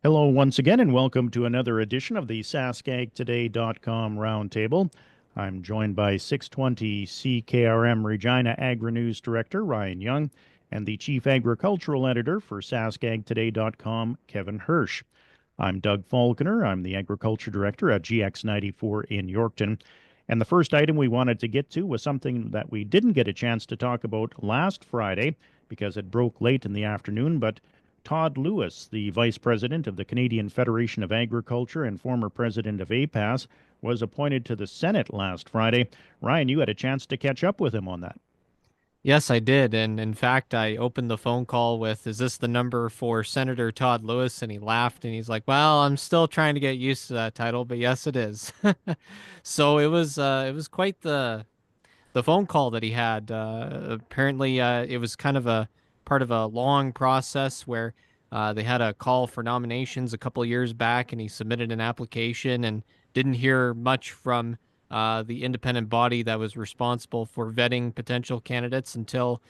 Hello once again, and welcome to another edition of the SaskAgToday.com Roundtable. I'm joined by 620 CKRM Regina Agri-News Director Ryan Young and the Chief Agricultural Editor for SaskAgToday.com, Kevin Hirsch. I'm Doug Falconer. I'm the Agriculture Director at GX94 in Yorkton. And the first item we wanted to get to was something that we didn't get a chance to talk about last Friday because it broke late in the afternoon, but Todd Lewis, the Vice President of the Canadian Federation of Agriculture and former President of APAS, was appointed to the Senate last Friday. Ryan, you had a chance to catch up with him on that. Yes, I did. And in fact, I opened the phone call with, "Is this the number for Senator Todd Lewis?" And he laughed and he's like, "Well, I'm still trying to get used to that title, but yes, it is." So it was quite the phone call that he had. Apparently, it was kind of a part of a long process where they had a call for nominations a couple of years back, and he submitted an application and didn't hear much from the independent body that was responsible for vetting potential candidates until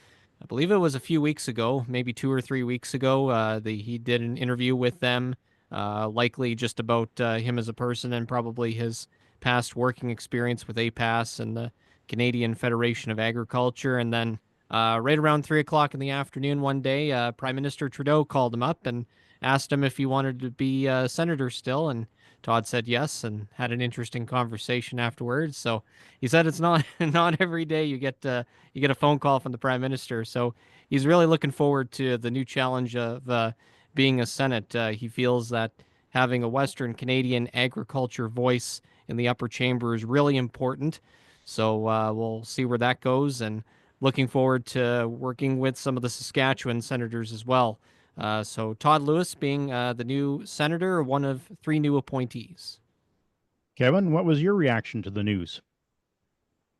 I believe it was a few weeks ago, maybe 2 or 3 weeks ago. He did an interview with them, likely just about him as a person and probably his past working experience with APAS and the Canadian Federation of Agriculture. And then right around 3 o'clock in the afternoon one day, Prime Minister Trudeau called him up and asked him if he wanted to be senator still. And Todd said yes and had an interesting conversation afterwards. So he said it's not not every day you get a phone call from the Prime Minister. So he's really looking forward to the new challenge of being a Senate. He feels that having a Western Canadian agriculture voice in the upper chamber is really important. So we'll see where that goes, and looking forward to working with some of the Saskatchewan senators as well. So Todd Lewis being the new senator, one of three new appointees. Kevin, what was your reaction to the news?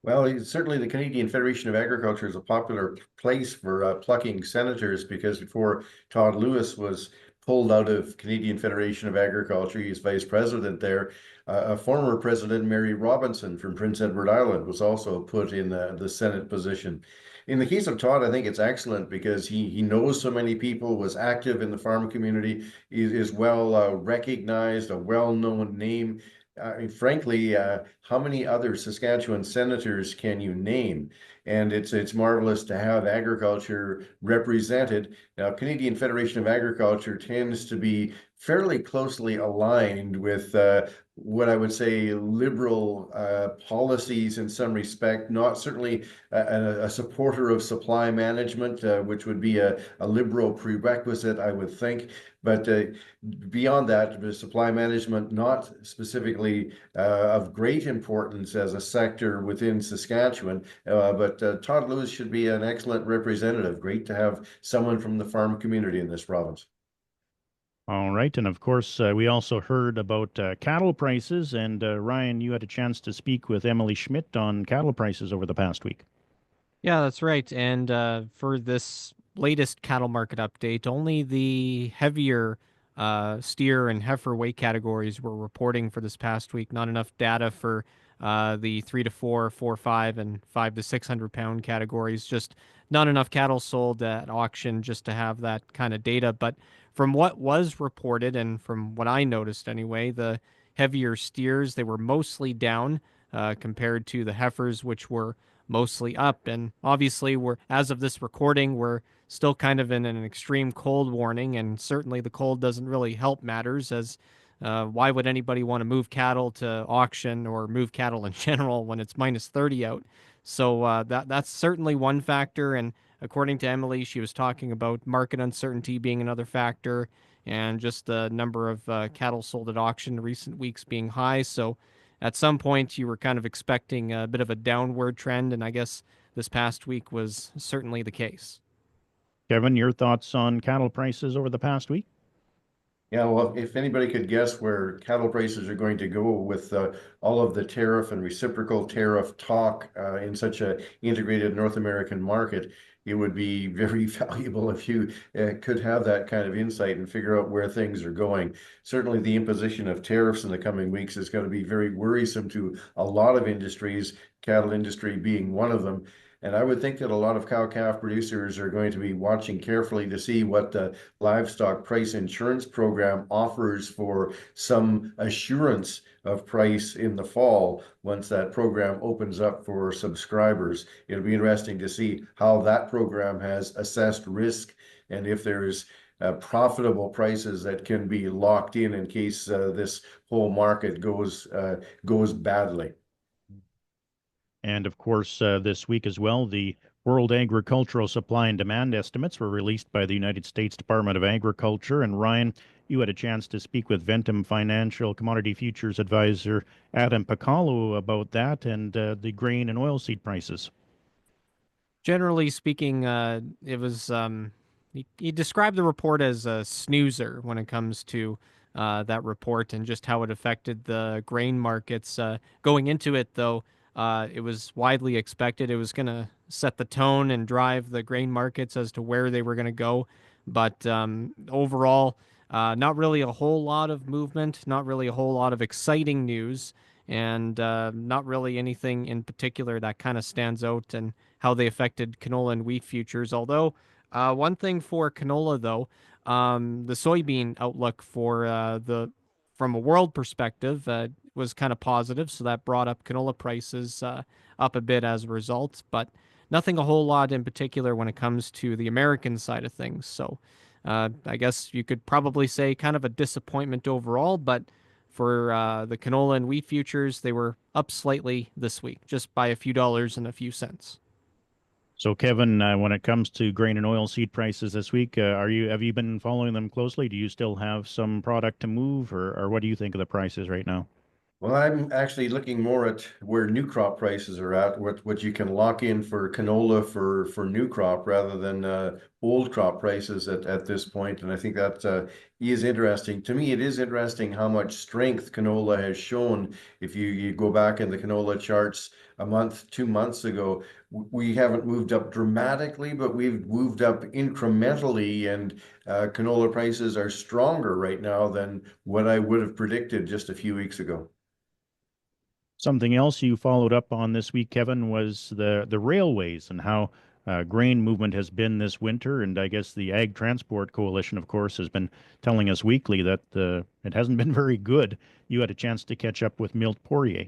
Well, certainly the Canadian Federation of Agriculture is a popular place for plucking senators because before Todd Lewis was pulled out of Canadian Federation of Agriculture, he's vice president there. A former president, Mary Robinson from Prince Edward Island, was also put in the Senate position. In the case of Todd, I think it's excellent because he knows so many people, was active in the farm community, is well recognized, a well-known name. Frankly, how many other Saskatchewan senators can you name? And it's marvelous to have agriculture represented. Now, Canadian Federation of Agriculture tends to be fairly closely aligned with what I would say liberal policies in some respect, not certainly a supporter of supply management, which would be a liberal prerequisite, I would think. But beyond that, the supply management, not specifically of great importance as a sector within Saskatchewan, but Todd Lewis should be an excellent representative. Great to have someone from the farm community in this province. All right, and of course, we also heard about cattle prices, and Ryan, you had a chance to speak with Emily Schmidt on cattle prices over the past week. Yeah, that's right. And for this latest cattle market update, only the heavier steer and heifer weight categories were reporting for this past week. Not enough data for the 3 to 4, 4, 5, and 5 to 600 pound categories. Just not enough cattle sold at auction just to have that kind of data. But from what was reported, and from what I noticed anyway, the heavier steers, they were mostly down compared to the heifers, which were mostly up. And obviously, as of this recording, we're still kind of in an extreme cold warning, and certainly the cold doesn't really help matters. As why would anybody want to move cattle to auction or move cattle in general when it's -30 out? So that's certainly one factor. And according to Emily, she was talking about market uncertainty being another factor, and just the number of cattle sold at auction in recent weeks being high. So at some point, you were kind of expecting a bit of a downward trend, and I guess this past week was certainly the case. Kevin, your thoughts on cattle prices over the past week? Yeah, well, if anybody could guess where cattle prices are going to go with all of the tariff and reciprocal tariff talk in such a integrated North American market, it would be very valuable if you could have that kind of insight and figure out where things are going. Certainly, the imposition of tariffs in the coming weeks is going to be very worrisome to a lot of industries, cattle industry being one of them. And I would think that a lot of cow-calf producers are going to be watching carefully to see what the livestock price insurance program offers for some assurance of price in the fall once that program opens up for subscribers. It'll be interesting to see how that program has assessed risk and if there's profitable prices that can be locked in case this whole market goes badly. And of course, this week as well, the World Agricultural Supply and Demand estimates were released by the United States Department of Agriculture. And Ryan, you had a chance to speak with Ventum Financial Commodity Futures Advisor Adam Pacalo about that and the grain and oilseed prices. Generally speaking, it was he described the report as a snoozer when it comes to that report and just how it affected the grain markets. Going into it, though, it was widely expected it was going to set the tone and drive the grain markets as to where they were going to go. But overall, not really a whole lot of movement, not really a whole lot of exciting news, and not really anything in particular that kind of stands out and how they affected canola and wheat futures. Although, one thing for canola, though, the soybean outlook for from a world perspective was kind of positive, so that brought up canola prices up a bit as a result, but nothing a whole lot in particular when it comes to the American side of things. So I guess you could probably say kind of a disappointment overall, but for the canola and wheat futures, they were up slightly this week, just by a few dollars and a few cents. So, Kevin, when it comes to grain and oilseed prices this week, have you been following them closely? Do you still have some product to move, or what do you think of the prices right now? Well, I'm actually looking more at where new crop prices are at, what you can lock in for canola for new crop rather than old crop prices at this point. And I think that is interesting. To me, it is interesting how much strength canola has shown. If you go back in the canola charts a month, 2 months ago, we haven't moved up dramatically, but we've moved up incrementally, and canola prices are stronger right now than what I would have predicted just a few weeks ago. Something else you followed up on this week, Kevin, was the railways and how grain movement has been this winter. And I guess the Ag Transport Coalition, of course, has been telling us weekly that it hasn't been very good. You had a chance to catch up with Milt Poirier.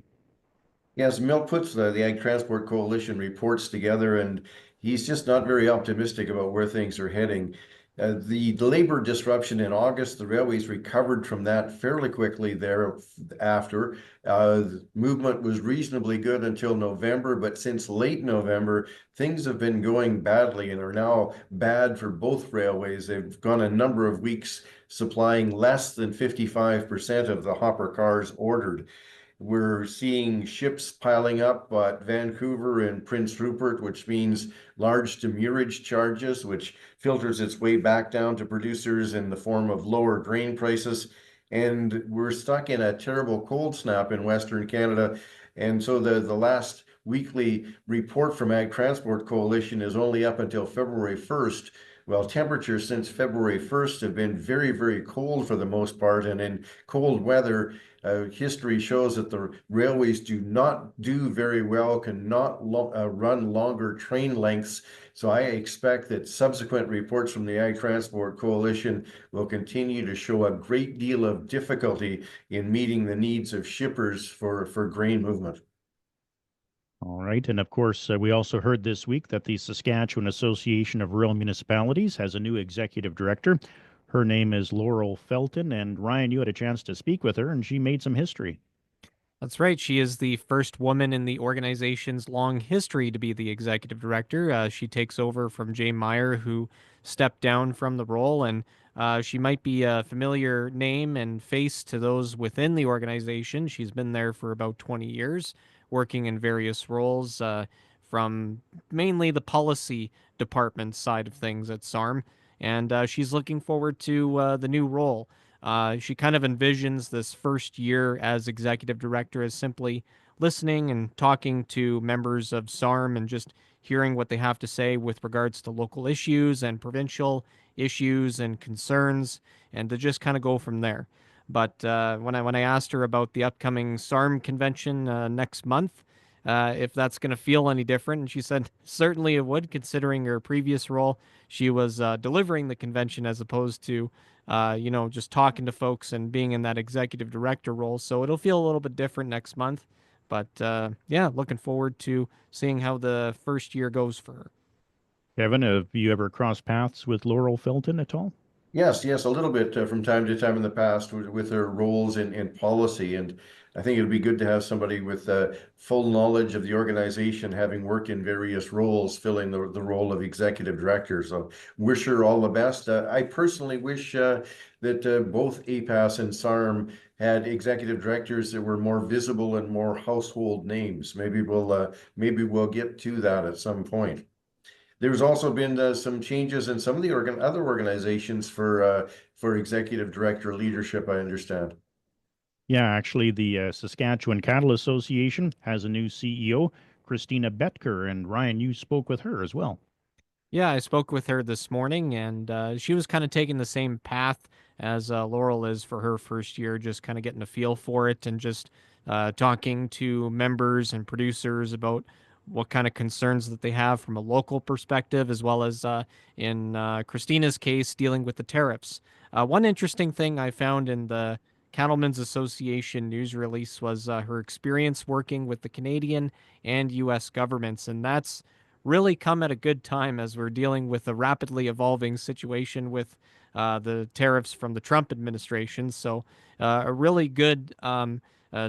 Yes, Milt puts the Ag Transport Coalition reports together, and he's just not very optimistic about where things are heading. The labor disruption in August, the railways recovered from that fairly quickly thereafter. Movement was reasonably good until November, but since late November, things have been going badly and are now bad for both railways. They've gone a number of weeks supplying less than 55% of the hopper cars ordered. We're seeing ships piling up at Vancouver and Prince Rupert, which means large demurrage charges, which filters its way back down to producers in the form of lower grain prices. And we're stuck in a terrible cold snap in Western Canada. And so the last weekly report from Ag Transport Coalition is only up until February 1st. Well, temperatures since February 1st have been very, very cold for the most part. And in cold weather, history shows that the railways do not do very well, cannot run longer train lengths. So I expect that subsequent reports from the Ag Transport Coalition will continue to show a great deal of difficulty in meeting the needs of shippers for grain movement. All right. And of course, we also heard this week that the Saskatchewan Association of Rural Municipalities has a new executive director. Her name is Laurel Felton. And Ryan, you had a chance to speak with her, and she made some history. That's right. She is the first woman in the organization's long history to be the executive director. She takes over from Jay Meyer, who stepped down from the role, and she might be a familiar name and face to those within the organization. She's been there for about 20 years, working in various roles, from mainly the policy department side of things at SARM, and she's looking forward to the new role. She kind of envisions this first year as executive director as simply listening and talking to members of SARM and just hearing what they have to say with regards to local issues and provincial issues and concerns, and to just kind of go from there. But when I asked her about the upcoming SARM convention next month, if that's going to feel any different. And she said certainly it would, considering her previous role. She was delivering the convention as opposed to, just talking to folks and being in that executive director role. So it'll feel a little bit different next month. But yeah, looking forward to seeing how the first year goes for her. Kevin, have you ever crossed paths with Laurel Felton at all? Yes, yes, a little bit from time to time in the past with their roles in policy. And I think it would be good to have somebody with full knowledge of the organization, having worked in various roles, filling the role of executive director. So wish her all the best. I personally wish that both APAS and SARM had executive directors that were more visible and more household names. Maybe we'll get to that at some point. There's also been some changes in some of the other organizations for executive director leadership, I understand. Yeah, actually, the Saskatchewan Cattle Association has a new CEO, Christina Betker, and Ryan, you spoke with her as well. Yeah, I spoke with her this morning, and she was kind of taking the same path as Laurel is for her first year, just kind of getting a feel for it and just talking to members and producers about what kind of concerns that they have from a local perspective, as well as in Christina's case, dealing with the tariffs. One interesting thing I found in the Cattlemen's Association news release was her experience working with the Canadian and U.S. governments, and that's really come at a good time as we're dealing with a rapidly evolving situation with the tariffs from the Trump administration. So, a really good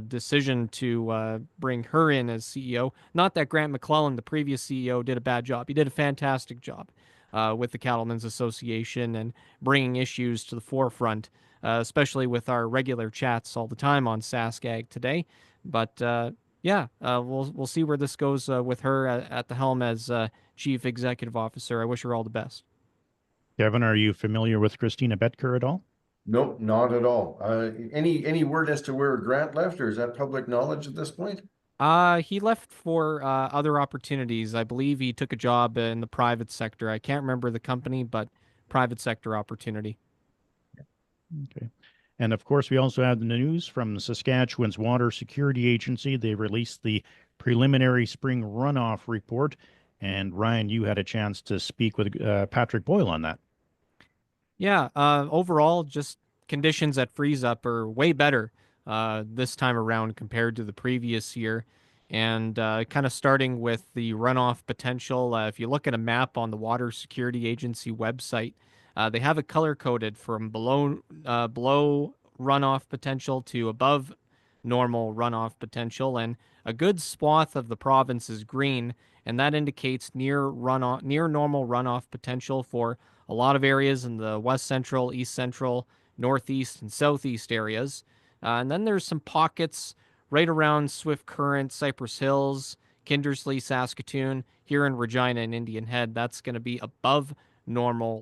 decision to bring her in as CEO. Not that Grant McClellan, the previous CEO, did a bad job. He did a fantastic job with the Cattlemen's Association and bringing issues to the forefront, especially with our regular chats all the time on SaskAg Today. But yeah, we'll see where this goes with her at the helm as chief executive officer. I wish her all the best. Kevin, are you familiar with Christina Betker at all? Nope, not at all. Any word as to where Grant left, or is that public knowledge at this point? He left for other opportunities. I believe he took a job in the private sector. I can't remember the company, but private sector opportunity. Okay. And of course, we also have the news from Saskatchewan's Water Security Agency. They released the Preliminary Spring Runoff report. And Ryan, you had a chance to speak with Patrick Boyle on that. Yeah, overall, just conditions at freeze up are way better this time around compared to the previous year. And kind of starting with the runoff potential, if you look at a map on the Water Security Agency website, they have it color coded from below runoff potential to above normal runoff potential, and a good swath of the province is green, and that indicates near normal runoff potential for a lot of areas in the west central, east central, northeast, and southeast areas. And then there's some pockets right around Swift Current, Cypress Hills, Kindersley, Saskatoon, here in Regina and Indian Head. That's going to be above normal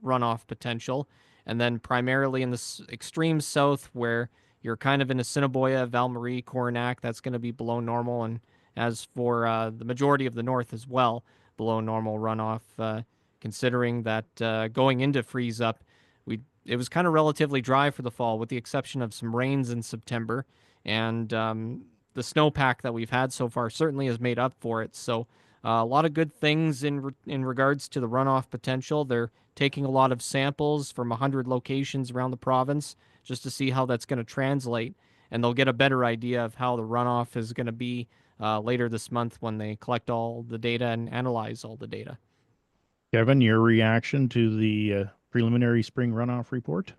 runoff potential. And then primarily in the extreme south, where you're kind of in Assiniboia, Val-Marie, Coronach, that's going to be below normal. And as for the majority of the north as well, below normal runoff, considering that going into freeze up, it was kind of relatively dry for the fall, with the exception of some rains in September, and the snowpack that we've had so far certainly has made up for it. So a lot of good things in regards to the runoff potential. They're taking a lot of samples from 100 locations around the province just to see how that's going to translate, and they'll get a better idea of how the runoff is going to be later this month when they collect all the data and analyze all the data. Kevin, your reaction to the preliminary spring runoff report?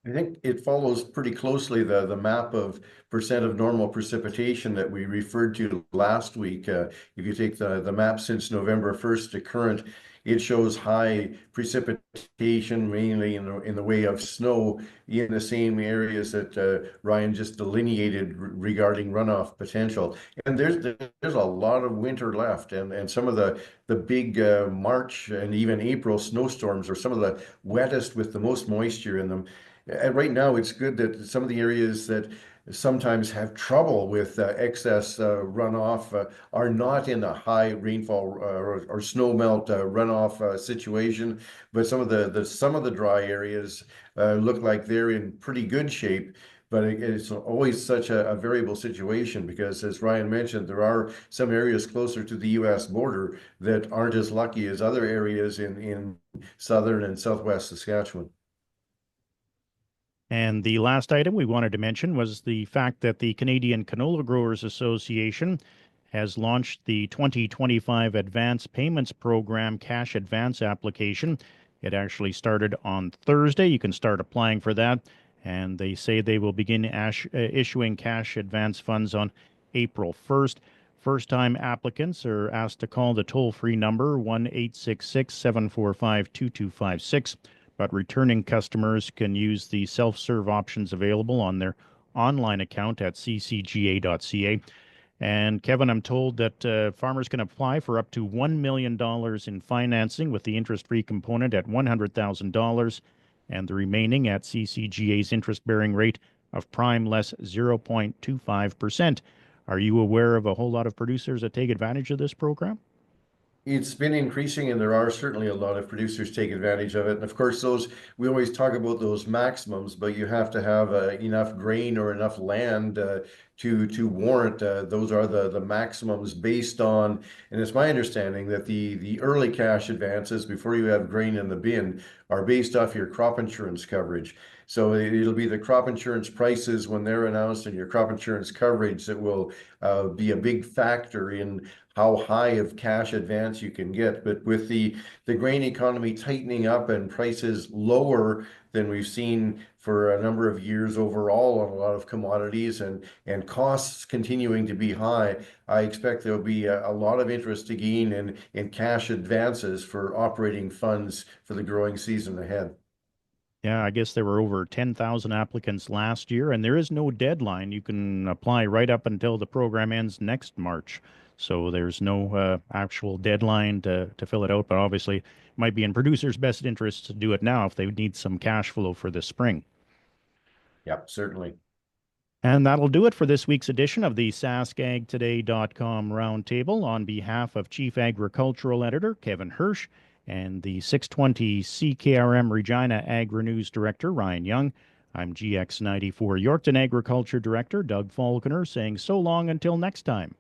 I think it follows pretty closely the map of percent of normal precipitation that we referred to last week. If you take the map since November 1st to current, it shows high precipitation, mainly in the way of snow, in the same areas that Ryan just delineated regarding runoff potential. And there's a lot of winter left, and some of the big March and even April snowstorms are some of the wettest with the most moisture in them. And right now, it's good that some of the areas that sometimes have trouble with excess runoff are not in a high rainfall or snow melt runoff situation, but some of the dry areas look like they're in pretty good shape. but it's always such a variable situation because, as Ryan mentioned, there are some areas closer to the U.S. border that aren't as lucky as other areas in southern and southwest Saskatchewan. And the last item we wanted to mention was the fact that the Canadian Canola Growers Association has launched the 2025 Advance Payments Program cash advance application. It actually started on Thursday. You can start applying for that. And they say they will begin issuing cash advance funds on April 1st. First time applicants are asked to call the toll free number 1 866 745 2256. But returning customers can use the self serve options available on their online account at ccga.ca. And Kevin, I'm told that farmers can apply for up to $1 million in financing with the interest-free component at $100,000 and the remaining at CCGA's interest-bearing rate of prime less 0.25%. Are you aware of a whole lot of producers that take advantage of this program? It's been increasing, and there are certainly a lot of producers take advantage of it. And of course, we always talk about those maximums, but you have to have enough grain or enough land to warrant. Those are the maximums based on, and it's my understanding that the early cash advances before you have grain in the bin are based off your crop insurance coverage. So it'll be the crop insurance prices when they're announced and your crop insurance coverage that will be a big factor in how high of cash advance you can get. But with the grain economy tightening up and prices lower than we've seen for a number of years overall on a lot of commodities and costs continuing to be high, I expect there'll be a lot of interest to gain in cash advances for operating funds for the growing season ahead. Yeah, I guess there were over 10,000 applicants last year, and there is no deadline. You can apply right up until the program ends next March. So there's no actual deadline to fill it out, but obviously it might be in producers' best interest to do it now if they need some cash flow for the spring. Yep, certainly. And that'll do it for this week's edition of the SaskAgToday.com Roundtable. On behalf of Chief Agricultural Editor Kevin Hirsch and the 620 CKRM Regina Agri-News Director Ryan Young, I'm GX94 Yorkton Agriculture Director Doug Falconer saying so long until next time.